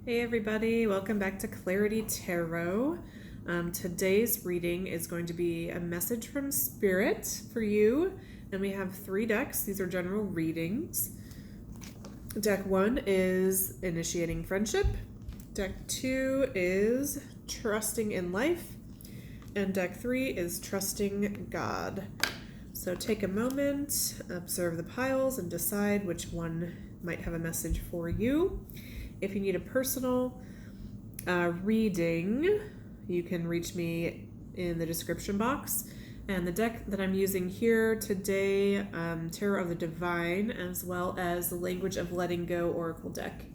Hey everybody, welcome back to Clarity Tarot. Today's reading is going to be a message from Spirit for you, and we have 3 decks. These are general readings. Deck 1 is Initiating Friendship. Deck 2 is Trusting in Life. And deck 3 is Trusting God. So take a moment, observe the piles, and decide which one might have a message for you. If you need a personal reading, you can reach me in the description box. And the deck that I'm using here today, Tarot of the Divine, as well as the Language of Letting Go Oracle deck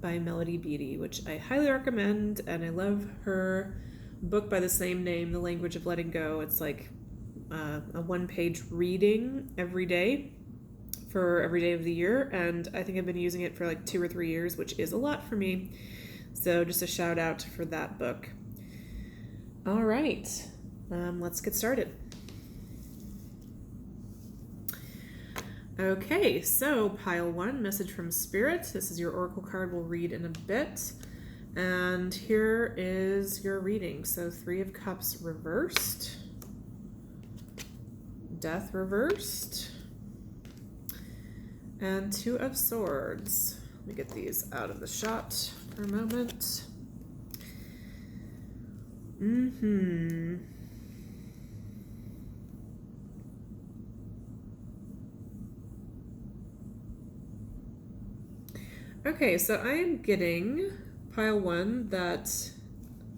by Melody Beattie, which I highly recommend. And I love her book by the same name, The Language of Letting Go. It's like a 1-page reading every day for every day of the year, and I think I've been using it for like 2 or 3 years, which is a lot for me. So just a shout out for that book. All right, let's get started. Okay, so pile 1, message from Spirit. This is your oracle card we'll read in a bit. And here is your reading. So 3 of Cups reversed, Death reversed, and 2 of Swords. Let me get these out of the shot for a moment. Okay, so I am getting, pile 1, that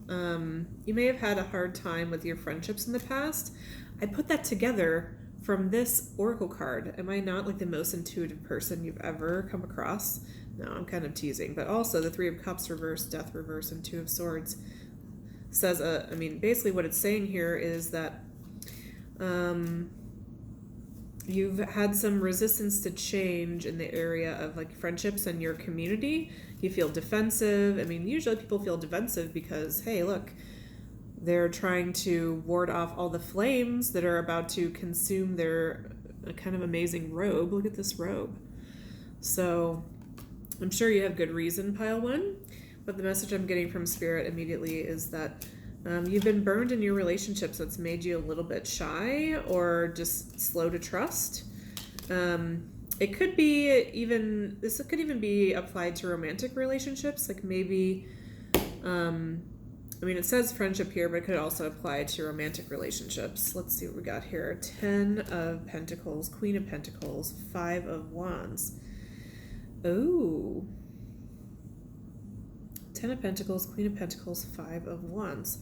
you may have had a hard time with your friendships in the past. I put that together from this oracle card. Am I not like the most intuitive person you've ever come across? No, I'm kind of teasing. But also the 3 of Cups reversed, Death reversed, and 2 of Swords says, basically what it's saying here is that you've had some resistance to change in the area of like friendships and your community. You feel defensive. I mean, usually people feel defensive because, hey, look, they're trying to ward off all the flames that are about to consume their kind of amazing robe. Look at this robe. So I'm sure you have good reason, pile 1. But the message I'm getting from Spirit immediately is that you've been burned in your relationships. That's made you a little bit shy or just slow to trust. It could be this could even be applied to romantic relationships. Like maybe, it says friendship here, but it could also apply to romantic relationships. Let's see what we got here. 10 of Pentacles, Queen of Pentacles, 5 of Wands. Oh. 10 of Pentacles, Queen of Pentacles, 5 of Wands.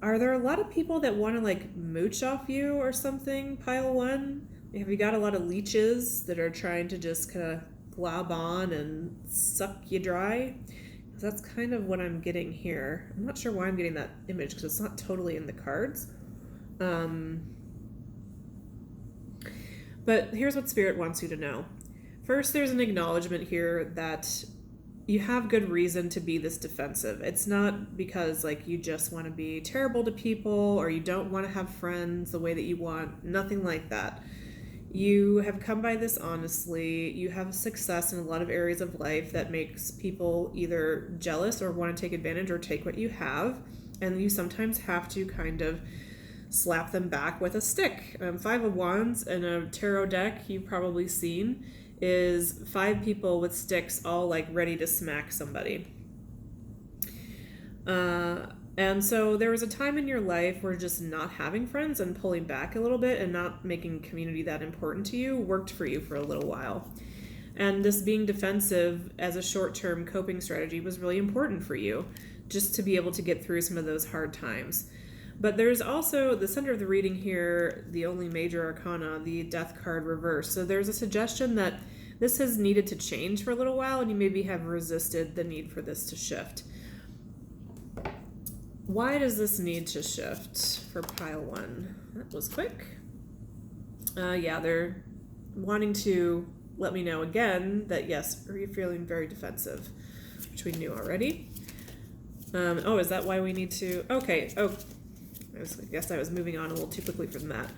Are there a lot of people that want to like mooch off you or something, pile 1? Have you got a lot of leeches that are trying to just kind of glob on and suck you dry? That's kind of what I'm getting here. I'm not sure why I'm getting that image because it's not totally in the cards. But here's what Spirit wants you to know. First, there's an acknowledgement here that you have good reason to be this defensive. It's not because like you just want to be terrible to people or you don't want to have friends the way that you want. Nothing like that. You have come by this honestly. You have success in a lot of areas of life that makes people either jealous or want to take advantage or take what you have. And you sometimes have to kind of slap them back with a stick. 5 of Wands in a tarot deck you've probably seen is 5 people with sticks all like ready to smack somebody. And so there was a time in your life where just not having friends and pulling back a little bit and not making community that important to you worked for you for a little while. And this being defensive as a short-term coping strategy was really important for you, just to be able to get through some of those hard times. But there's also the center of the reading here, the only major arcana, the Death card reversed. So there's a suggestion that this has needed to change for a little while and you maybe have resisted the need for this to shift. Why does this need to shift for pile 1? That was quick. Yeah, they're wanting to let me know again that yes, you're feeling very defensive, which we knew already. Is that why we need to? Okay. I guess I was moving on a little too quickly from that.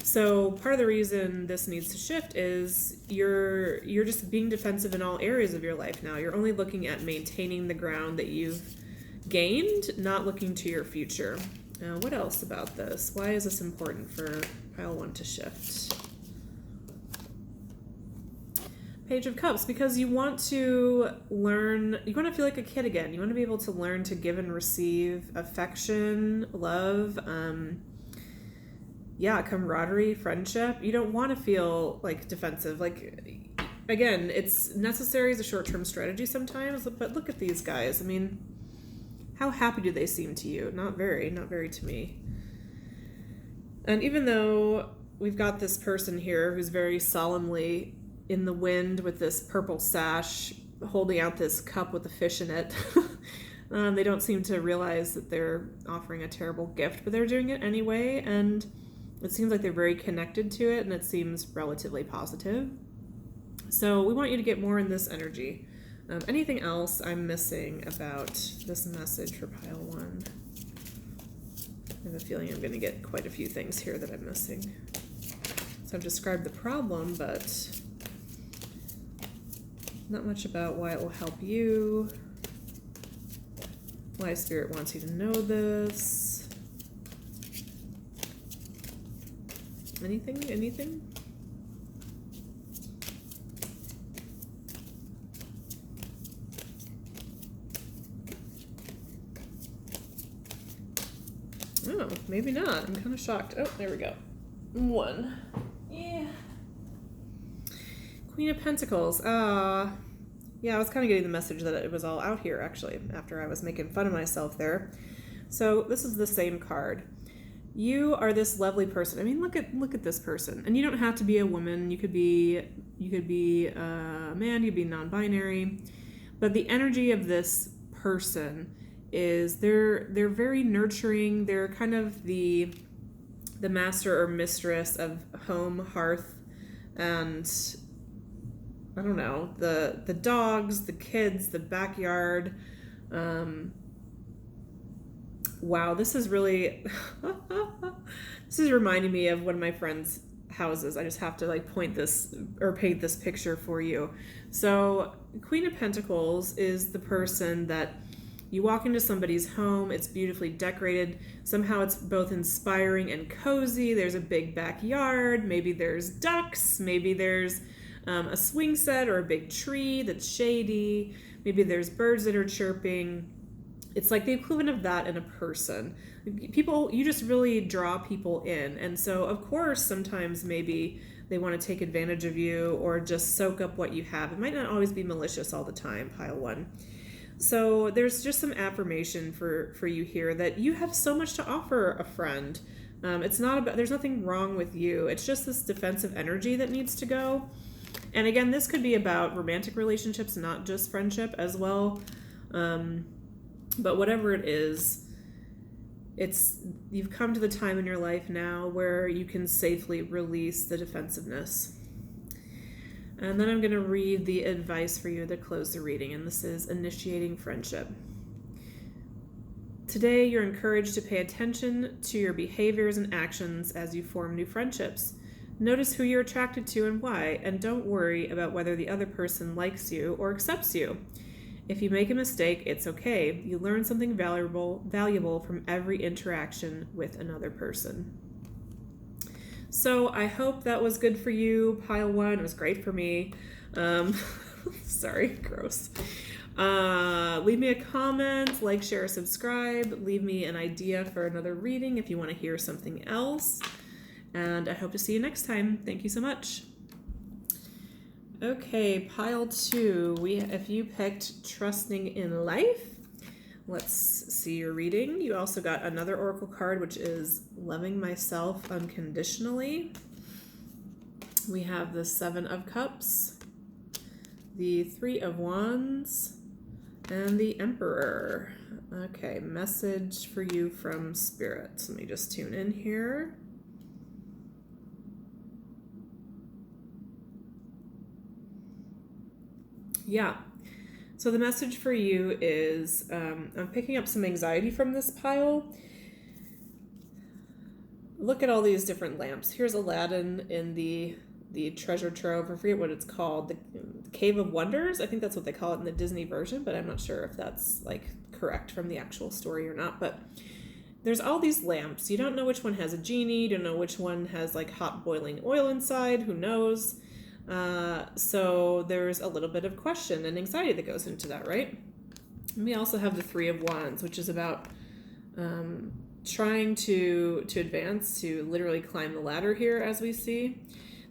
So part of the reason this needs to shift is you're just being defensive in all areas of your life now. You're only looking at maintaining the ground that you've gained, not looking to your future. What else about this? Why is this important for pile 1 to shift? Page of Cups, because you want to learn, you want to feel like a kid again. You want to be able to learn to give and receive affection, love, camaraderie, friendship. You don't want to feel like defensive. Like, again, it's necessary as a short-term strategy sometimes, but look at these guys. I mean, how happy do they seem to you? Not very to me. And even though we've got this person here who's very solemnly in the wind with this purple sash, holding out this cup with a fish in it, they don't seem to realize that they're offering a terrible gift, but they're doing it anyway, and it seems like they're very connected to it, and it seems relatively positive. So we want you to get more in this energy. Anything else I'm missing about this message for pile 1? I have a feeling I'm going to get quite a few things here that I'm missing. So I've described the problem, but not much about why it will help you, why Spirit wants you to know this. Anything? Oh, maybe not. I'm kind of shocked. Oh, there we go. 1. Yeah. Queen of Pentacles. Yeah, I was kind of getting the message that it was all out here, actually, after I was making fun of myself there. So this is the same card. You are this lovely person. I mean, look at this person. And you don't have to be a woman. You could be a man. You could be non-binary. But the energy of this person is they're very nurturing. They're kind of the master or mistress of home, hearth, and I don't know, the dogs, the kids, the backyard. Wow, this is really this is reminding me of one of my friends' houses. I just have to paint this picture for you. So Queen of Pentacles is the person that you walk into somebody's home, it's beautifully decorated. Somehow it's both inspiring and cozy. There's a big backyard. Maybe there's ducks. Maybe there's a swing set or a big tree that's shady. Maybe there's birds that are chirping. It's like the equivalent of that in a person. You just really draw people in. And so, of course, sometimes maybe they want to take advantage of you or just soak up what you have. It might not always be malicious all the time, pile 1. So there's just some affirmation for you here that you have so much to offer a friend. It's not about, there's nothing wrong with you. It's just this defensive energy that needs to go. And again, this could be about romantic relationships, not just friendship as well. But whatever it is, you've come to the time in your life now where you can safely release the defensiveness. And then I'm going to read the advice for you to close the reading, and this is initiating friendship. Today, you're encouraged to pay attention to your behaviors and actions as you form new friendships. Notice who you're attracted to and why, and don't worry about whether the other person likes you or accepts you. If you make a mistake, it's okay. You learn something valuable from every interaction with another person. So I hope that was good for you, pile 1. It was great for me. Sorry, gross. Leave me a comment, like, share, subscribe. Leave me an idea for another reading if you want to hear something else. And I hope to see you next time. Thank you so much. Okay, pile 2. If you picked Trusting in Life, let's see your reading. You also got another oracle card, which is Loving Myself Unconditionally. We have the 7 of Cups, the 3 of Wands, and the Emperor. Okay, message for you from Spirit. Let me just tune in here. Yeah. So the message for you is, I'm picking up some anxiety from this pile. look at all these different lamps. Here's Aladdin in the treasure trove. I forget what it's called. The Cave of Wonders. I think that's what they call it in the Disney version, but I'm not sure if that's like correct from the actual story or not. But there's all these lamps. You don't know which one has a genie. You don't know which one has like hot boiling oil inside. Who knows? So there's a little bit of question and anxiety that goes into that, right? And we also have the Three of Wands, which is about trying to advance, to literally climb the ladder here, as we see,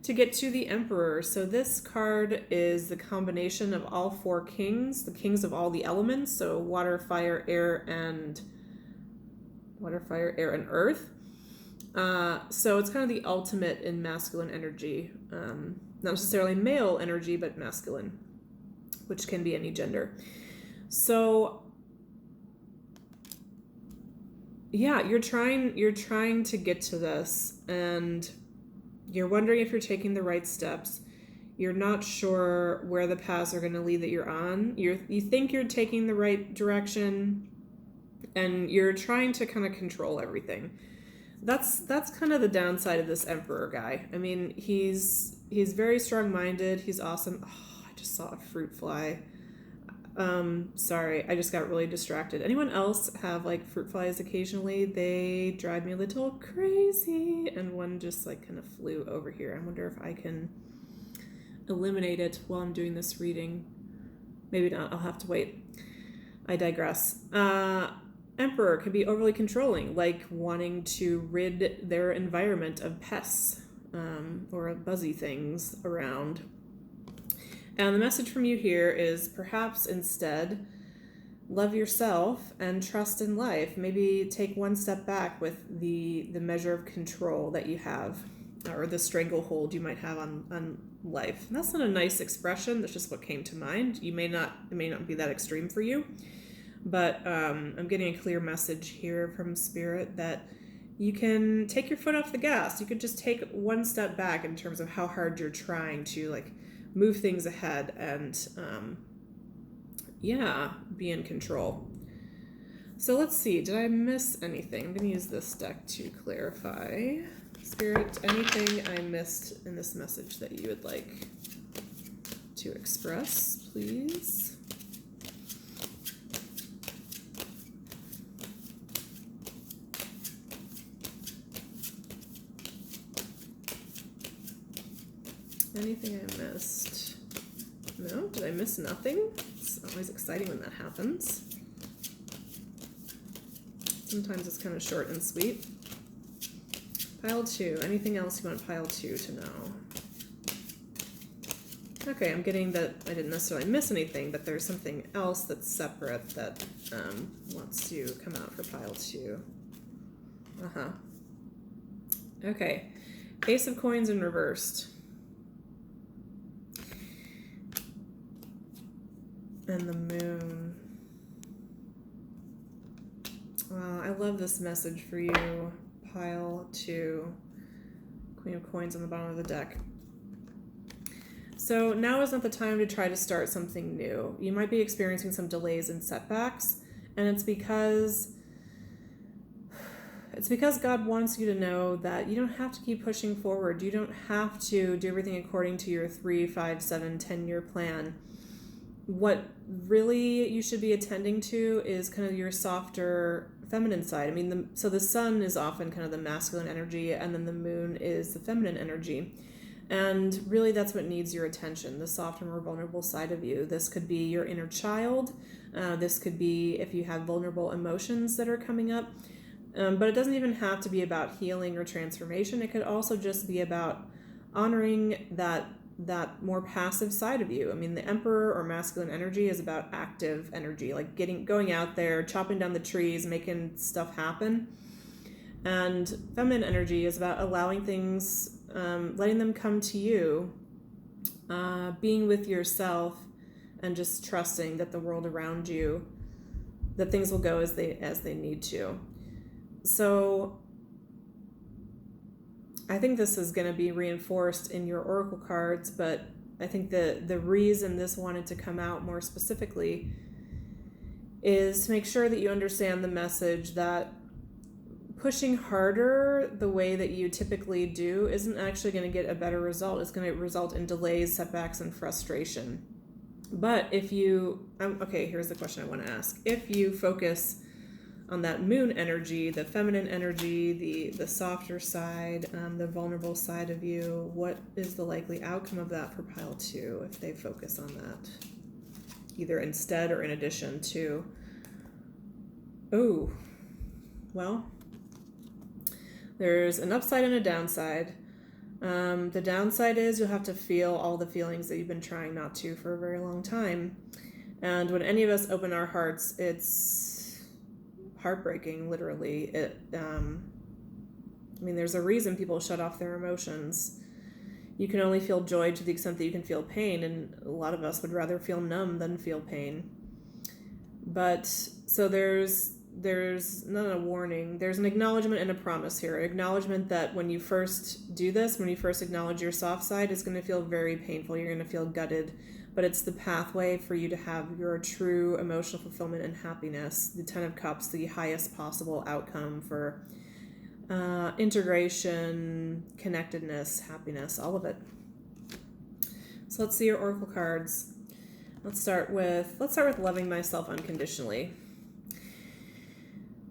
to get to the Emperor. So this card is the combination of all four kings, the kings of all the elements, so water, fire, air, and earth. So it's kind of the ultimate in masculine energy. Not necessarily male energy, but masculine, which can be any gender. So yeah, you're trying to get to this, and you're wondering if you're taking the right steps. You're not sure where the paths are going to lead that you're on. You think you're taking the right direction, and you're trying to kind of control everything. That's kind of the downside of this Emperor guy. I mean, he's very strong-minded. He's awesome. Oh, I just saw a fruit fly. Sorry, I just got really distracted. Anyone else have like fruit flies occasionally? They drive me a little crazy, and one just like kind of flew over here. I wonder if I can eliminate it while I'm doing this reading. Maybe not, I'll have to wait. I digress. Emperor can be overly controlling, like wanting to rid their environment of pests or buzzy things around. And the message from you here is perhaps instead love yourself and trust in life. Maybe take one step back with the measure of control that you have, or the stranglehold you might have on life. And that's not a nice expression. That's just what came to mind. It may not be that extreme for you, but I'm getting a clear message here from Spirit that you can take your foot off the gas. You could just take one step back in terms of how hard you're trying to like move things ahead and be in control. So let's see, did I miss anything? I'm going to use this deck to clarify. Spirit, anything I missed in this message that you would like to express, please? Anything I missed? No? Did I miss nothing? It's always exciting when that happens. Sometimes it's kind of short and sweet. Pile 2. Anything else you want pile 2 to know? Okay, I'm getting that I didn't necessarily miss anything, but there's something else that's separate that wants to come out for pile 2. Okay. Ace of Coins in reversed. And the Moon. I love this message for you. Pile 2. Queen of Coins on the bottom of the deck. So now is not the time to try to start something new. You might be experiencing some delays and setbacks, and it's because God wants you to know that you don't have to keep pushing forward. You don't have to do everything according to your 3, 5, 7, 10-year plan. What really you should be attending to is kind of your softer feminine side. I mean, so the sun is often kind of the masculine energy, and then the moon is the feminine energy. And really that's what needs your attention, the soft and more vulnerable side of you. This could be your inner child. This could be if you have vulnerable emotions that are coming up. But it doesn't even have to be about healing or transformation. It could also just be about honoring that more passive side of you. I mean, the Emperor or masculine energy is about active energy, like going out there, chopping down the trees, making stuff happen. And feminine energy is about allowing things, letting them come to you, being with yourself, and just trusting that the world around you, that things will go as they need to. So I think this is going to be reinforced in your oracle cards, but I think the reason this wanted to come out more specifically is to make sure that you understand the message that pushing harder the way that you typically do isn't actually going to get a better result. It's going to result in delays, setbacks, and frustration. But if you, okay, here's the question I want to ask. If you focus on that moon energy, the feminine energy, the softer side, the vulnerable side of you, what is the likely outcome of that for pile 2 if they focus on that? Either instead or in addition to. Oh, well, there's an upside and a downside. The downside is you'll have to feel all the feelings that you've been trying not to for a very long time. And when any of us open our hearts, it's heartbreaking, literally. There's a reason people shut off their emotions. You can only feel joy to the extent that you can feel pain, and a lot of us would rather feel numb than feel pain. But, so there's not a warning, there's an acknowledgement and a promise here. An acknowledgement that when you first do this, when you first acknowledge your soft side, it's going to feel very painful. You're going to feel gutted, but it's the pathway for you to have your true emotional fulfillment and happiness. The 10 of Cups, the highest possible outcome for integration, connectedness, happiness, all of it. So let's see your oracle cards. Let's start with loving myself unconditionally.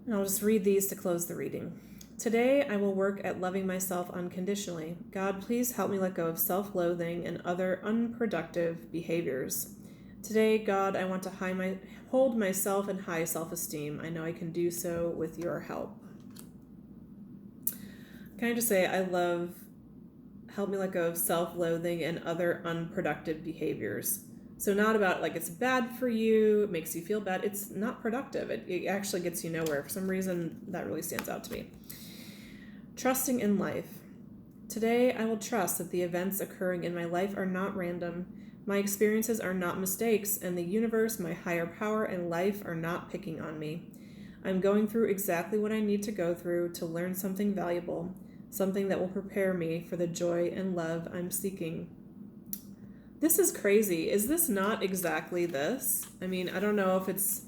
And I'll just read these to close the reading. Today, I will work at loving myself unconditionally. God, please help me let go of self-loathing and other unproductive behaviors. Today, God, I want to hold myself in high self-esteem. I know I can do so with your help. Can I just say, I love help me let go of self-loathing and other unproductive behaviors. So not about like it's bad for you, it makes you feel bad. It's not productive. It actually gets you nowhere. For some reason, that really stands out to me. Trusting in life. Today, I will trust that the events occurring in my life are not random. My experiences are not mistakes, and the universe, my higher power, and life are not picking on me. I'm going through exactly what I need to go through to learn something valuable, something that will prepare me for the joy and love I'm seeking. This is crazy. Is this not exactly this? I mean, I don't know if it's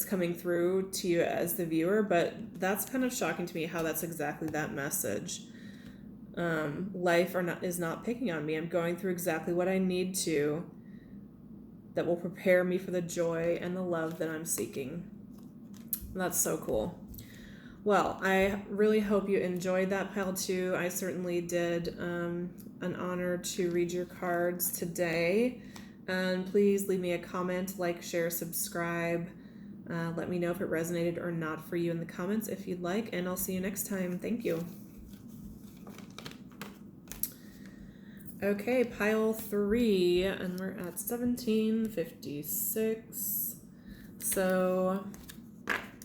coming through to you as the viewer, but that's kind of shocking to me how that's exactly that message. Life is not picking on me. I'm going through exactly what I need to that will prepare me for the joy and the love that I'm seeking. That's so cool. Well, I really hope you enjoyed that, pile 2. I certainly did. An honor to read your cards today. And please leave me a comment, like, share, subscribe. Let me know if it resonated or not for you in the comments if you'd like, and I'll see you next time. Thank you. Okay, pile 3, and we're at 1756. So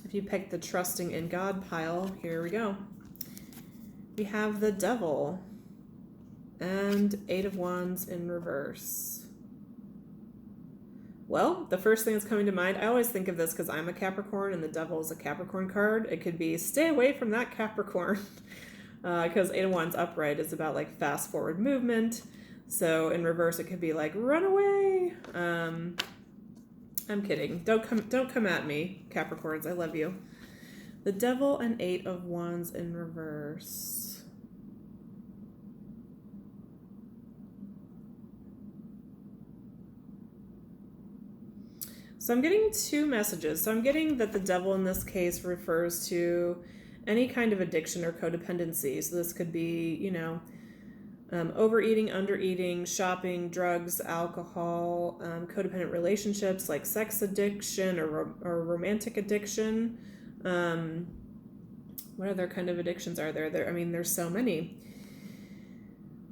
if you picked the trusting in God pile, here we go. We have the Devil and 8 of Wands in reverse. Well, the first thing that's coming to mind, I always think of this because I'm a Capricorn and the Devil is a Capricorn card. It could be stay away from that Capricorn because 8 of Wands upright is about like fast forward movement. So in reverse, it could be like run away. I'm kidding. Don't come at me, Capricorns. I love you. The Devil and 8 of Wands in reverse. So I'm getting 2 messages. So I'm getting that the Devil in this case refers to any kind of addiction or codependency. So this could be, overeating, undereating, shopping, drugs, alcohol, codependent relationships like sex addiction or romantic addiction. What other kind of addictions are there? There's so many.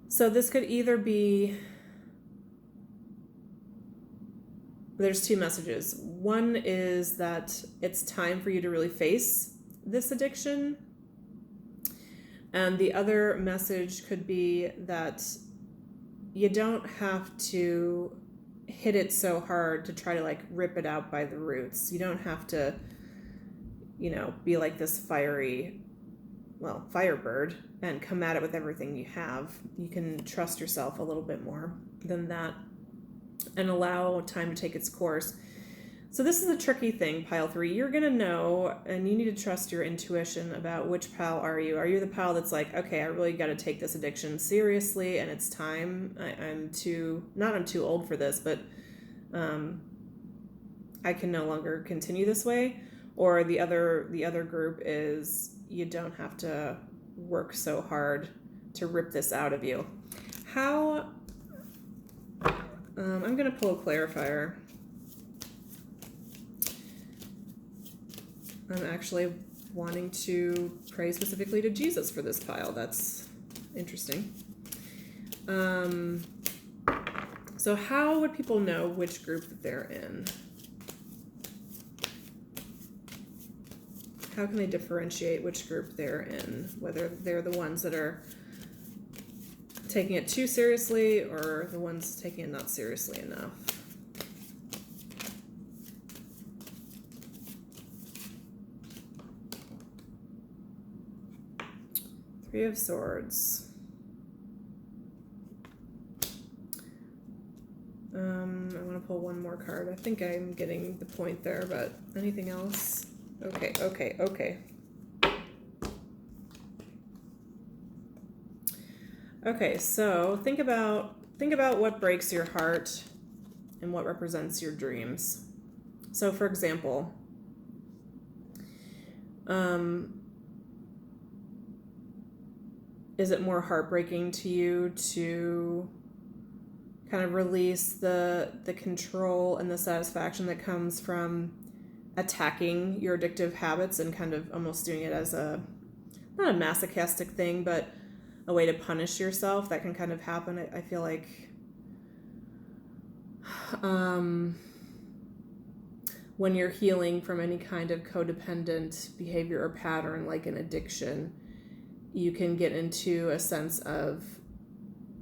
So this could either be... There's 2 messages. One is that it's time for you to really face this addiction. And the other message could be that you don't have to hit it so hard to try to like rip it out by the roots. You don't have to, be like this firebird and come at it with everything you have. You can trust yourself a little bit more than that and allow time to take its course. So this is a tricky thing, pile 3. You're going to know, and you need to trust your intuition about which pile are you. Are you the pile that's like, okay, I really got to take this addiction seriously, and it's time. I'm too old for this, but I can no longer continue this way. Or the other group is, you don't have to work so hard to rip this out of you. How? I'm going to pull a clarifier. I'm actually wanting to pray specifically to Jesus for this pile. That's interesting. So how would people know which group that they're in? How can they differentiate which group they're in? Whether they're the ones that are taking it too seriously or the ones taking it not seriously enough? Three of Swords. I want to pull one more card. I think I'm getting the point there, but anything else? Okay. Okay, so think about what breaks your heart and what represents your dreams. So for example, is it more heartbreaking to you to kind of release the control and the satisfaction that comes from attacking your addictive habits and kind of almost doing it as a, not a masochistic thing, but a way to punish yourself? That can kind of happen. I feel like when you're healing from any kind of codependent behavior or pattern, like an addiction, you can get into a sense of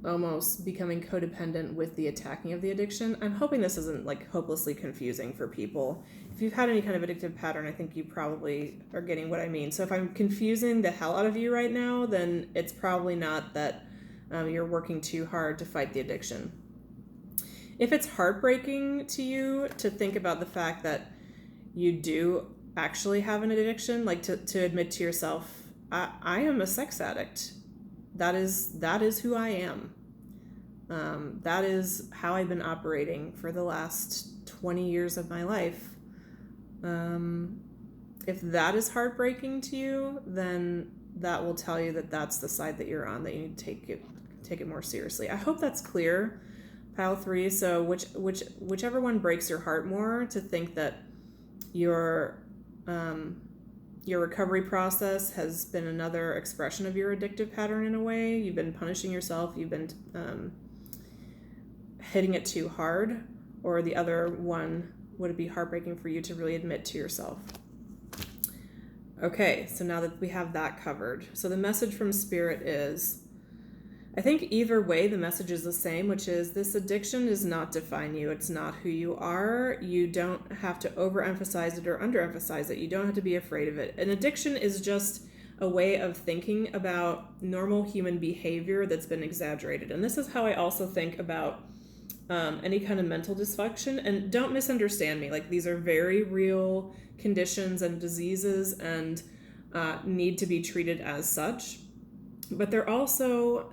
almost becoming codependent with the attacking of the addiction. I'm hoping this isn't like hopelessly confusing for people. If you've had any kind of addictive pattern, I think you probably are getting what I mean. So if I'm confusing the hell out of you right now, then it's probably not that you're working too hard to fight the addiction. If it's heartbreaking to you to think about the fact that you do actually have an addiction, like to admit to yourself, I am a sex addict. That is who I am. That is how I've been operating for the last 20 years of my life. If that is heartbreaking to you, then that will tell you that that's the side that you're on, that you need to take it more seriously. I hope that's clear, pile 3. So whichever one breaks your heart more, to think that your recovery process has been another expression of your addictive pattern in a way. You've been punishing yourself. You've been hitting it too hard. Or the other one, would it be heartbreaking for you to really admit to yourself? Okay, so now that we have that covered. So the message from Spirit is, I think either way the message is the same, which is this addiction does not define you. It's not who you are. You don't have to overemphasize it or underemphasize it. You don't have to be afraid of it. An addiction is just a way of thinking about normal human behavior that's been exaggerated. And this is how I also think about any kind of mental dysfunction. And don't misunderstand me. Like, these are very real conditions and diseases and need to be treated as such. But they're also,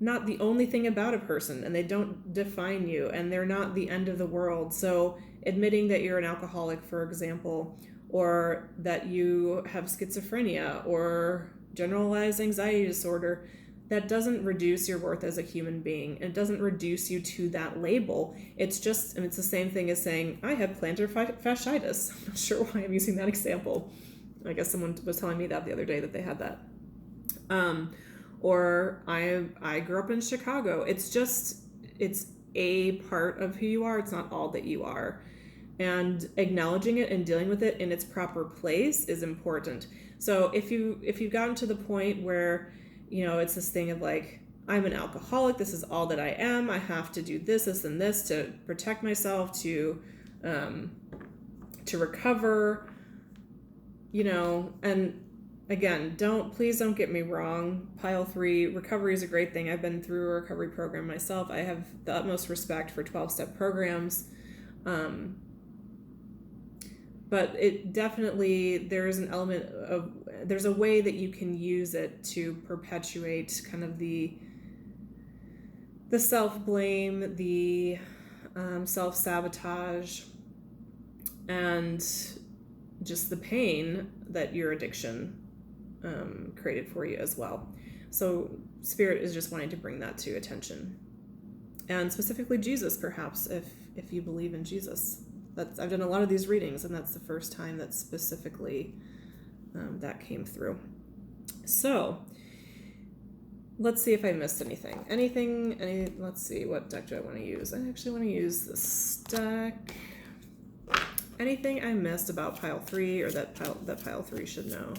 not the only thing about a person, and they don't define you, and they're not the end of the world. So admitting that you're an alcoholic, for example, or that you have schizophrenia or generalized anxiety disorder, that doesn't reduce your worth as a human being. It doesn't reduce you to that label. It's just, and it's the same thing as saying, I have plantar fasciitis. I'm not sure why I'm using that example. I guess someone was telling me that the other day that they had that. Or I grew up in Chicago. It's a part of who you are. It's not all that you are. And acknowledging it and dealing with it in its proper place is important. So if you've gotten to the point where, it's this thing of like, I'm an alcoholic, this is all that I am, I have to do this, and this to protect myself, to recover, and again, please don't get me wrong. Pile 3, recovery is a great thing. I've been through a recovery program myself. I have the utmost respect for 12-step programs. but it definitely, there's an element of, there's a way that you can use it to perpetuate kind of the self-blame, the self-sabotage, and just the pain that your addiction created for you as well. So Spirit is just wanting to bring that to attention, and specifically Jesus, perhaps, if you believe in Jesus. I've done a lot of these readings, and that's the first time that specifically that came through. So let's see if I missed anything. Let's see, what deck do I want to use? I actually want to use this deck. Anything I missed about pile 3 or that pile 3 should know?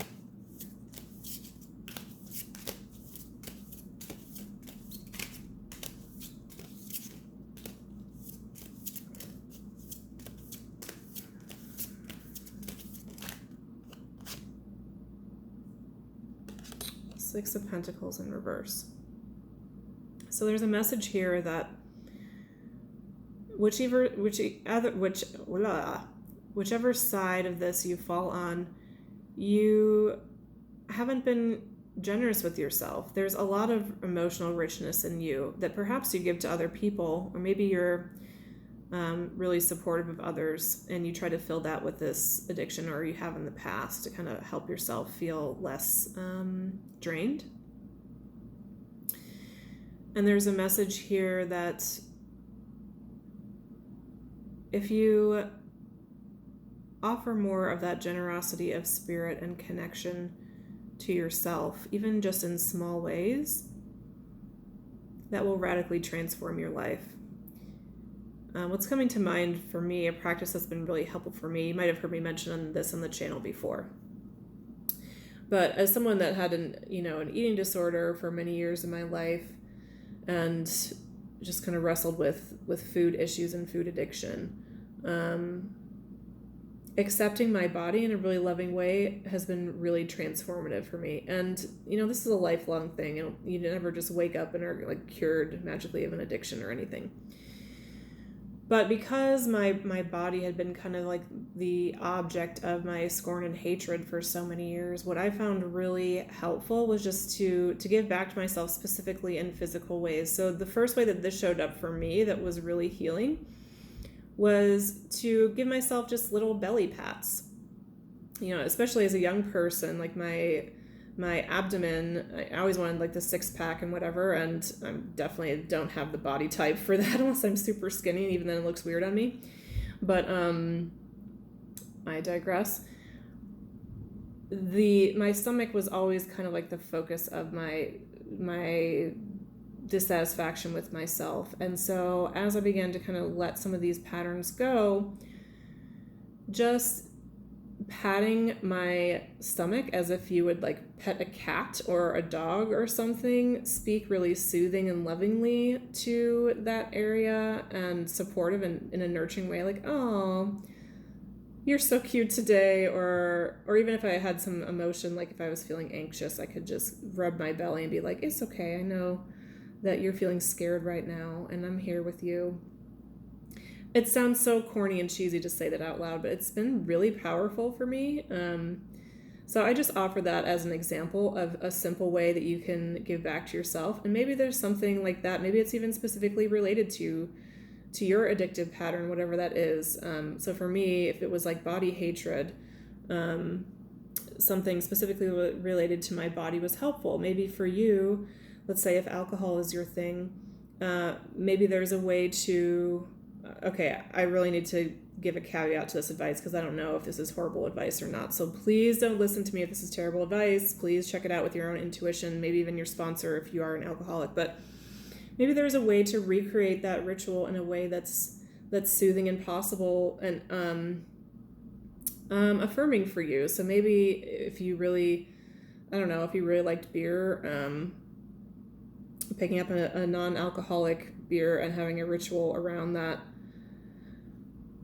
Six of Pentacles in reverse. So there's a message here that whichever side of this you fall on, you haven't been generous with yourself. There's a lot of emotional richness in you that perhaps you give to other people, or maybe you're really supportive of others and you try to fill that with this addiction, or you have in the past, to kind of help yourself feel less drained. And there's a message here that if you offer more of that generosity of spirit and connection to yourself, even just in small ways, that will radically transform your life. What's coming to mind for me, a practice that's been really helpful for me, you might have heard me mention this on the channel before, but as someone that had an eating disorder for many years in my life, and just kind of wrestled with food issues and food addiction, accepting my body in a really loving way has been really transformative for me. And this is a lifelong thing. You never just wake up and are like cured magically of an addiction or anything. But because my body had been kind of like the object of my scorn and hatred for so many years, what I found really helpful was just to give back to myself, specifically in physical ways. So the first way that this showed up for me that was really healing was to give myself just little belly pats. Especially as a young person, like my abdomen, I always wanted like the 6-pack and whatever, and I definitely don't have the body type for that unless I'm super skinny, and even then it looks weird on me. But I digress. My stomach was always kind of like the focus of my dissatisfaction with myself. And so as I began to kind of let some of these patterns go, just patting my stomach as if you would like pet a cat or a dog or something, speak really soothing and lovingly to that area, and supportive and in a nurturing way, like, oh, you're so cute today. Or even if I had some emotion, like if I was feeling anxious, I could just rub my belly and be like, it's okay, I know that you're feeling scared right now and I'm here with you. It sounds so corny and cheesy to say that out loud, but it's been really powerful for me. So I just offer that as an example of a simple way that you can give back to yourself. And maybe there's something like that. Maybe it's even specifically related to your addictive pattern, whatever that is. So for me, if it was like body hatred, something specifically related to my body was helpful. Maybe for you, let's say if alcohol is your thing, maybe there's a way to... Okay, I really need to give a caveat to this advice because I don't know if this is horrible advice or not. So please don't listen to me if this is terrible advice. Please check it out with your own intuition, maybe even your sponsor if you are an alcoholic. But maybe there's a way to recreate that ritual in a way that's soothing and possible and affirming for you. So maybe if you really, if you really liked beer, picking up a non-alcoholic beer and having a ritual around that.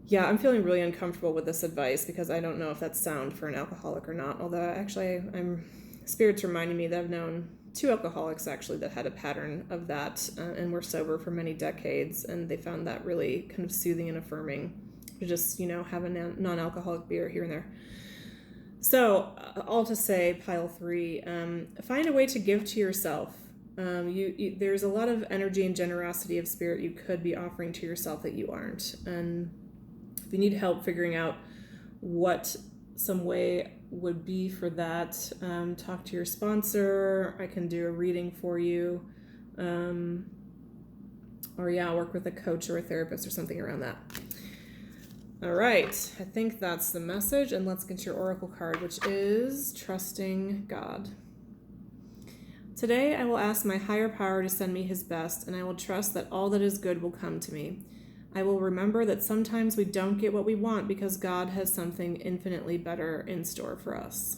Yeah, I'm feeling really uncomfortable with this advice because I don't know if that's sound for an alcoholic or not. Although actually, Spirit's reminding me that I've known 2 alcoholics actually that had a pattern of that and were sober for many decades, and they found that really kind of soothing and affirming just, have a non-alcoholic beer here and there. So, all to say, pile 3, find a way to give to yourself. There's a lot of energy and generosity of spirit you could be offering to yourself that you aren't. And if you need help figuring out what some way would be for that, talk to your sponsor. I can do a reading for you. Work with a coach or a therapist or something around that. All right, I think that's the message, and let's get your oracle card, which is Trusting God. Today I will ask my higher power to send me his best, and I will trust that all that is good will come to me. I will remember that sometimes we don't get what we want because God has something infinitely better in store for us.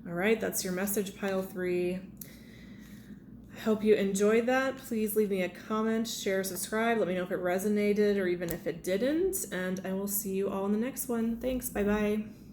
All right, that's your message, pile 3. I hope you enjoyed that. Please leave me a comment, share, subscribe. Let me know if it resonated or even if it didn't. And I will see you all in the next one. Thanks. Bye-bye.